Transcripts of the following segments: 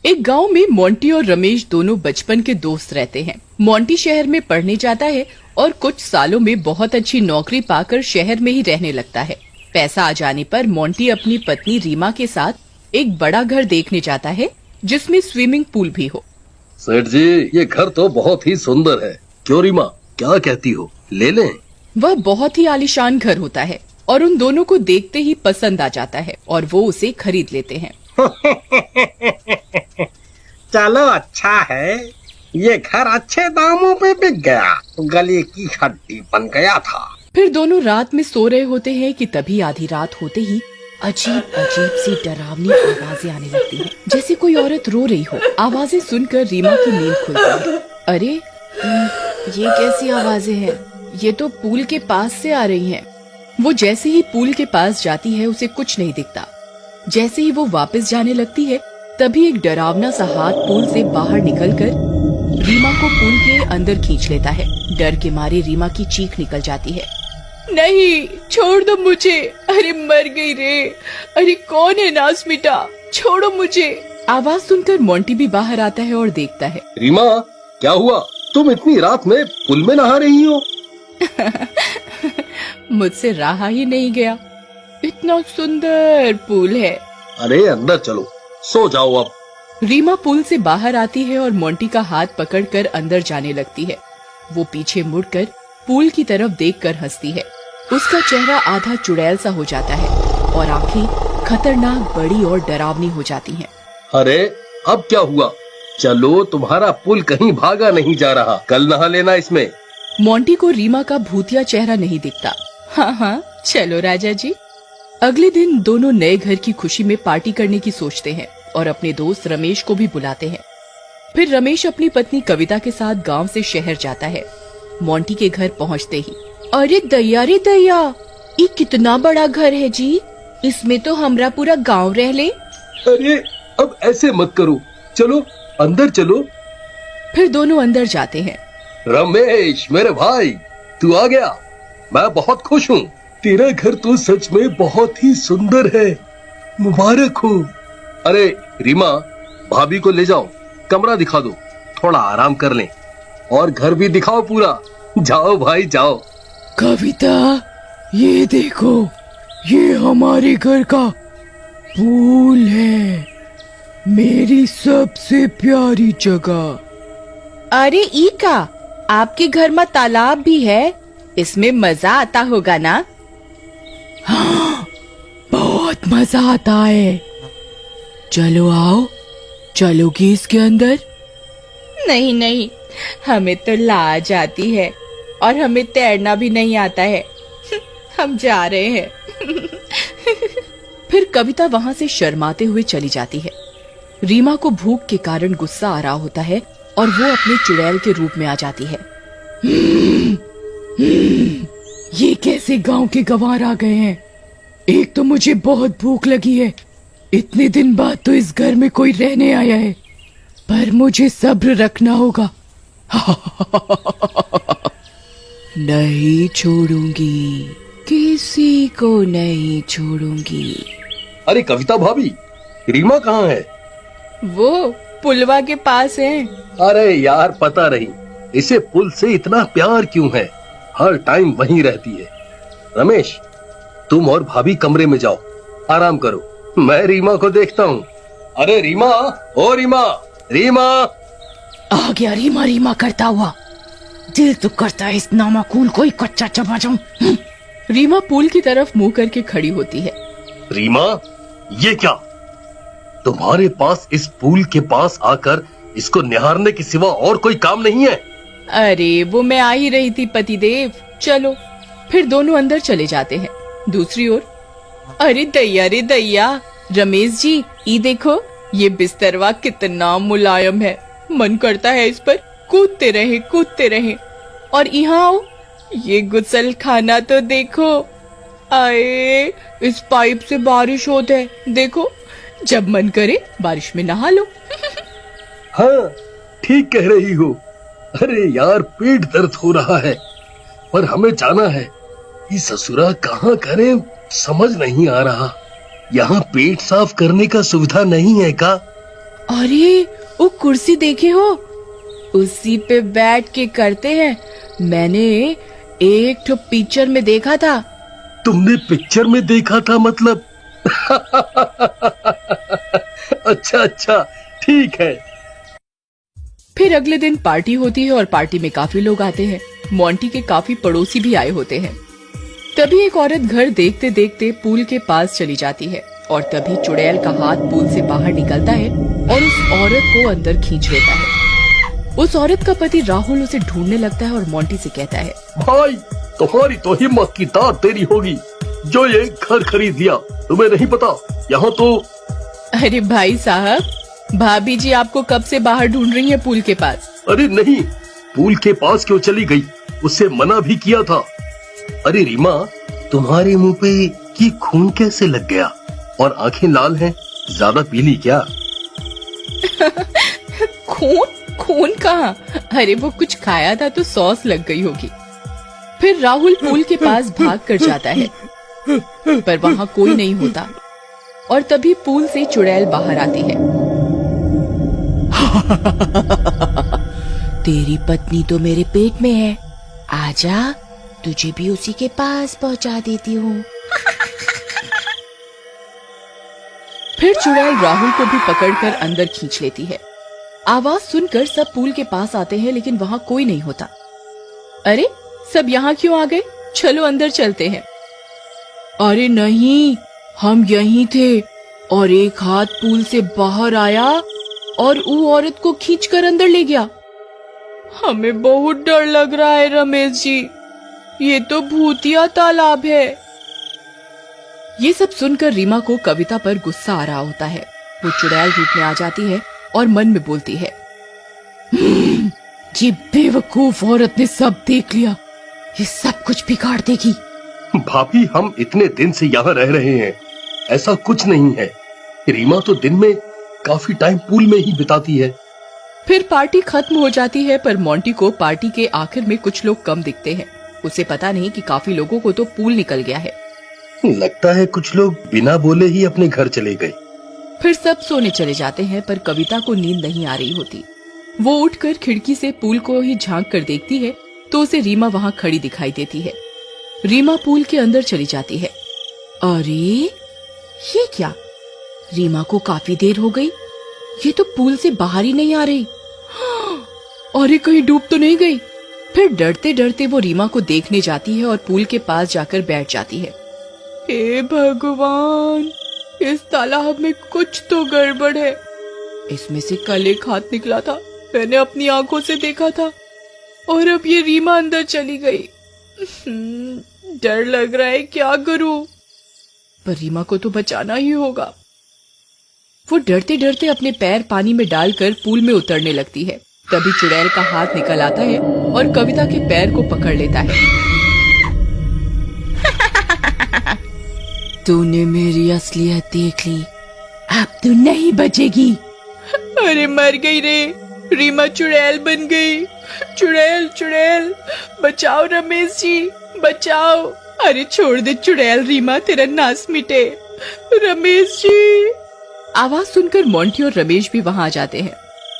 एक गांव में मोंटी और रमेश दोनों बचपन के दोस्त रहते हैं। मोंटी शहर में पढ़ने जाता है और कुछ सालों में बहुत अच्छी नौकरी पाकर शहर में ही रहने लगता है। पैसा आ जाने पर मोंटी अपनी पत्नी रीमा के साथ एक बड़ा घर देखने जाता है जिसमें स्विमिंग पूल भी हो। सेठ जी, ये घर तो बहुत ही सुंदर है। क्यों रीमा, क्या कहती हो, ले लें? वह बहुत ही आलीशान घर होता है और उन दोनों को देखते ही पसंद आ जाता है और वो उसे खरीद लेते हैं। चलो अच्छा है, ये घर अच्छे दामों पे बिक गया, गले की हड्डी बन गया था। फिर दोनों रात में सो रहे होते हैं कि तभी आधी रात होते ही अजीब अजीब सी डरावनी आवाजें आने लगती हैं, जैसे कोई औरत रो रही हो। आवाजें सुनकर रीमा की नींद खुलती है। अरे ये कैसी आवाजें हैं? ये तो पूल के पास से आ रही हैं। वो जैसे ही पूल के पास जाती है उसे कुछ नहीं दिखता। जैसे ही वो वापस जाने लगती है तभी एक डरावना सा हाथ पूल से बाहर निकलकर रीमा को पूल के अंदर खींच लेता है। डर के मारे रीमा की चीख निकल जाती है। नहीं, छोड़ दो मुझे, अरे मर गई रे, अरे कौन है नास मिटा, छोड़ो मुझे। आवाज सुनकर मोंटी भी बाहर आता है और देखता है। रीमा, क्या हुआ? तुम इतनी रात में पुल में नहा रही हो? मुझसे रहा ही नहीं गया, इतना सुंदर पूल है। अरे अंदर चलो, सो जाओ अब। रीमा पुल से बाहर आती है और मोंटी का हाथ पकड़कर अंदर जाने लगती है। वो पीछे मुड़कर पूल की तरफ देखकर हंसती है। उसका चेहरा आधा चुड़ैल सा हो जाता है और आंखें खतरनाक बड़ी और डरावनी हो जाती हैं। अरे अब क्या हुआ? चलो, तुम्हारा पुल कहीं भागा नहीं जा रहा, कल नहा लेना इसमें। मोंटी को रीमा का भूतिया चेहरा नहीं दिखता। हाँ हाँ, चलो राजा जी। अगले दिन दोनों नए घर की खुशी में पार्टी करने की सोचते हैं और अपने दोस्त रमेश को भी बुलाते हैं। फिर रमेश अपनी पत्नी कविता के साथ गांव से शहर जाता है। मोंटी के घर पहुंचते ही, अरे दैया रे दैया, ये कितना बड़ा घर है जी, इसमें तो हमरा पूरा गांव रह ले। अरे अब ऐसे मत करो, चलो अंदर चलो। फिर दोनों अंदर जाते हैं। रमेश मेरे भाई, तू आ गया, मैं बहुत खुश हूँ। तेरा घर तो सच में बहुत ही सुंदर है, मुबारक हो। अरे रीमा, भाभी को ले जाओ, कमरा दिखा दो, थोड़ा आराम कर लें, और घर भी दिखाओ पूरा। जाओ भाई जाओ। कविता, ये देखो, ये हमारे घर का पूल है, मेरी सबसे प्यारी जगह। अरे ई का, आपके घर में तालाब भी है, इसमें मजा आता होगा ना? हाँ, बहुत मजा आता है। चलो आओ, चलोगी इसके अंदर? नहीं नहीं, हमें तो लाज आती है और हमें तैरना भी नहीं आता है, हम जा रहे हैं। फिर कविता वहाँ से शर्माते हुए चली जाती है। रीमा को भूख के कारण गुस्सा आ रहा होता है और वो अपने चुड़ैल के रूप में आ जाती है। ये कैसे गांव के गंवार आ गए हैं? एक तो मुझे बहुत भूख लगी है, इतने दिन बाद तो इस घर में कोई रहने आया है, पर मुझे सब्र रखना होगा। नहीं छोड़ूंगी, किसी को नहीं छोड़ूंगी। अरे कविता भाभी, रीमा कहाँ है? वो पुलवा के पास है। अरे यार, पता नहीं इसे पुल से इतना प्यार क्यों है, हर टाइम वहीं रहती है। रमेश, तुम और भाभी कमरे में जाओ, आराम करो, मैं रीमा को देखता हूँ। अरे रीमा, ओ रीमा, रीमा। आ गया रीमा रीमा करता हुआ, दिल तो करता है इस नामाकूल कोई कच्चा चबा जाऊं। रीमा पुल की तरफ मुंह करके खड़ी होती है। रीमा, ये क्या? तुम्हारे पास इस पुल के पास आकर इसको निहारने के सिवा और कोई काम नहीं है? अरे वो मैं आ ही रही थी पतिदेव, चलो। फिर दोनों अंदर चले जाते हैं। दूसरी ओर, अरे दैया रे दैया, रमेश जी, ये देखो, ये बिस्तरवा कितना मुलायम है, मन करता है इस पर कूदते रहे। और यहाँ आओ, ये गुसल खाना तो देखो, आए इस पाइप से बारिश होता है, देखो, जब मन करे बारिश में नहा लो। हाँ, ठीक कह रही हो। अरे यार, पेट दर्द हो रहा है, पर हमें जाना है। ये ससुरा कहाँ करें समझ नहीं आ रहा। यहाँ पेट साफ करने का सुविधा नहीं है का? अरे वो कुर्सी देखे हो, उसी पे बैठ के करते हैं। मैंने एक ठो पिक्चर में देखा था। तुमने पिक्चर में देखा था मतलब? अच्छा अच्छा, ठीक है। फिर अगले दिन पार्टी होती है और पार्टी में काफी लोग आते हैं। मोंटी के काफी पड़ोसी भी आए होते हैं। तभी एक औरत घर देखते देखते पूल के पास चली जाती है और तभी चुड़ैल का हाथ पूल से बाहर निकलता है और उस औरत को अंदर खींच लेता है। उस औरत का पति राहुल उसे ढूंढने लगता है और मोंटी से कहता है, भाई तुम्हारी तो हिम्मत की तार तेरी होगी जो ये घर खरीद लिया। तुम्हें नहीं पता यहाँ तो। अरे भाई साहब, भाभी जी आपको कब से बाहर ढूंढ रही है पूल के पास। अरे नहीं, पूल के पास क्यों चली गई? उससे मना भी किया था। अरे रीमा, तुम्हारे मुंह पे ये खून कैसे लग गया और आंखें लाल हैं? ज्यादा पीली क्या? खून कहाँ? अरे वो कुछ खाया था तो सॉस लग गई होगी। फिर राहुल पूल के पास भाग कर जाता है पर वहाँ कोई नहीं होता और तभी पूल से चुड़ैल बाहर आती है। तेरी पत्नी तो मेरे पेट में है, आजा, तुझे भी उसी के पास पहुंचा देती हूँ। फिर चुड़ैल राहुल को भी पकड़कर अंदर खींच लेती है। आवाज सुनकर सब पूल के पास आते हैं लेकिन वहाँ कोई नहीं होता। अरे सब यहाँ क्यों आ गए? चलो अंदर चलते हैं। अरे नहीं, हम यहीं थे और एक हाथ पूल से बाहर आया और वो औरत को खींचकर अंदर ले गया। हमें बहुत डर लग रहा है रमेश जी, ये तो भूतिया तालाब है। ये सब सुनकर रीमा को कविता पर गुस्सा आ रहा होता है। वो चुड़ैल रूप में आ जाती है और मन में बोलती है, ये बेवकूफ औरत ने सब देख लिया, ये सब कुछ बिगाड़ देगी। भाभी, हम इतने दिन से यहाँ रह रहे हैं, ऐसा कुछ नहीं है। रीमा तो दिन में काफी टाइम पूल में ही बिताती है। फिर पार्टी खत्म हो जाती है पर मोंटी को पार्टी के आखिर में कुछ लोग कम दिखते हैं। उसे पता नहीं कि काफी लोगों को तो पूल निकल गया है। लगता है कुछ लोग बिना बोले ही अपने घर चले गए। फिर सब सोने चले जाते हैं पर कविता को नींद नहीं आ रही होती। वो उठकर खिड़की से पूल को ही झांक कर देखती है तो उसे रीमा वहाँ खड़ी दिखाई देती है। रीमा पूल के अंदर चली जाती है। अरे ये क्या? रीमा को काफी देर हो गई, ये तो पूल से बाहर ही नहीं आ रही। अरे कहीं डूब तो नहीं गई? फिर डरते डरते वो रीमा को देखने जाती है और पूल के पास जाकर बैठ जाती है। हे भगवान, इस तालाब में कुछ तो गड़बड़ है। इसमें से कल एक हाथ निकला था, मैंने अपनी आंखों से देखा था और अब ये रीमा अंदर चली गई। डर लग रहा है, क्या करूं? पर रीमा को तो बचाना ही होगा। वो डरते डरते अपने पैर पानी में डालकर पूल में उतरने लगती है। तभी चुड़ैल का हाथ निकल आता है और कविता के पैर को पकड़ लेता है। तूने मेरी असलियत देख ली, अब तू नहीं बचेगी। अरे मर गई रे, रीमा चुड़ैल बन गई। चुड़ैल चुड़ैल, बचाओ रमेश जी, बचाओ। अरे छोड़ दे चुड़ैल, रीमा तेरा नाश मिटे। रमेश जी। आवाज सुनकर मोंटी और रमेश भी वहाँ आ जाते हैं।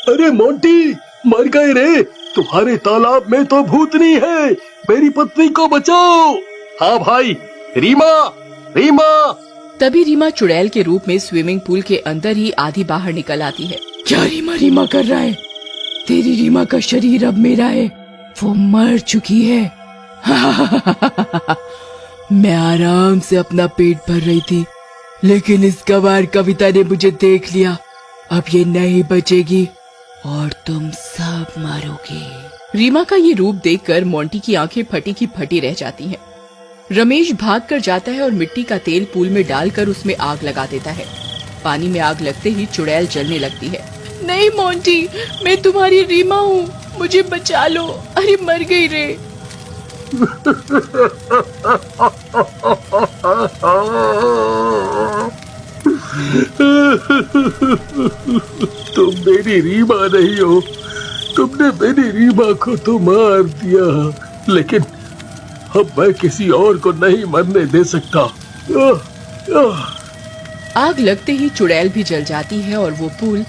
अरे मोंटी, मर गए रे, तुम्हारे तालाब में तो भूतनी है, मेरी पत्नी को बचाओ। हाँ भाई, रीमा रीमा। तभी रीमा चुड़ैल के रूप में स्विमिंग पूल के अंदर ही आधी बाहर निकल आती है। क्या रीमा रीमा कर रहा है? तेरी रीमा का शरीर अब मेरा है, वो मर चुकी है। मैं आराम से अपना पेट भर रही थी, लेकिन इस गवार कविता ने मुझे देख लिया। अब ये नहीं बचेगी और तुम सब मरोगे। रीमा का ये रूप देखकर मोंटी की आंखें फटी की फटी रह जाती हैं। रमेश भाग कर जाता है और मिट्टी का तेल पूल में डालकर उसमें आग लगा देता है। पानी में आग लगते ही चुड़ैल जलने लगती है। नहीं मोंटी, मैं तुम्हारी रीमा हूँ, मुझे बचा लो। अरे मर गई रे। तुम मेरी रीमा नहीं हो, तुमने मेरी रीमा को तो मार दिया, लेकिन अब मैं किसी और को नहीं मरने दे सकता। आग लगते ही चुड़ैल भी जल जाती है और वो पूल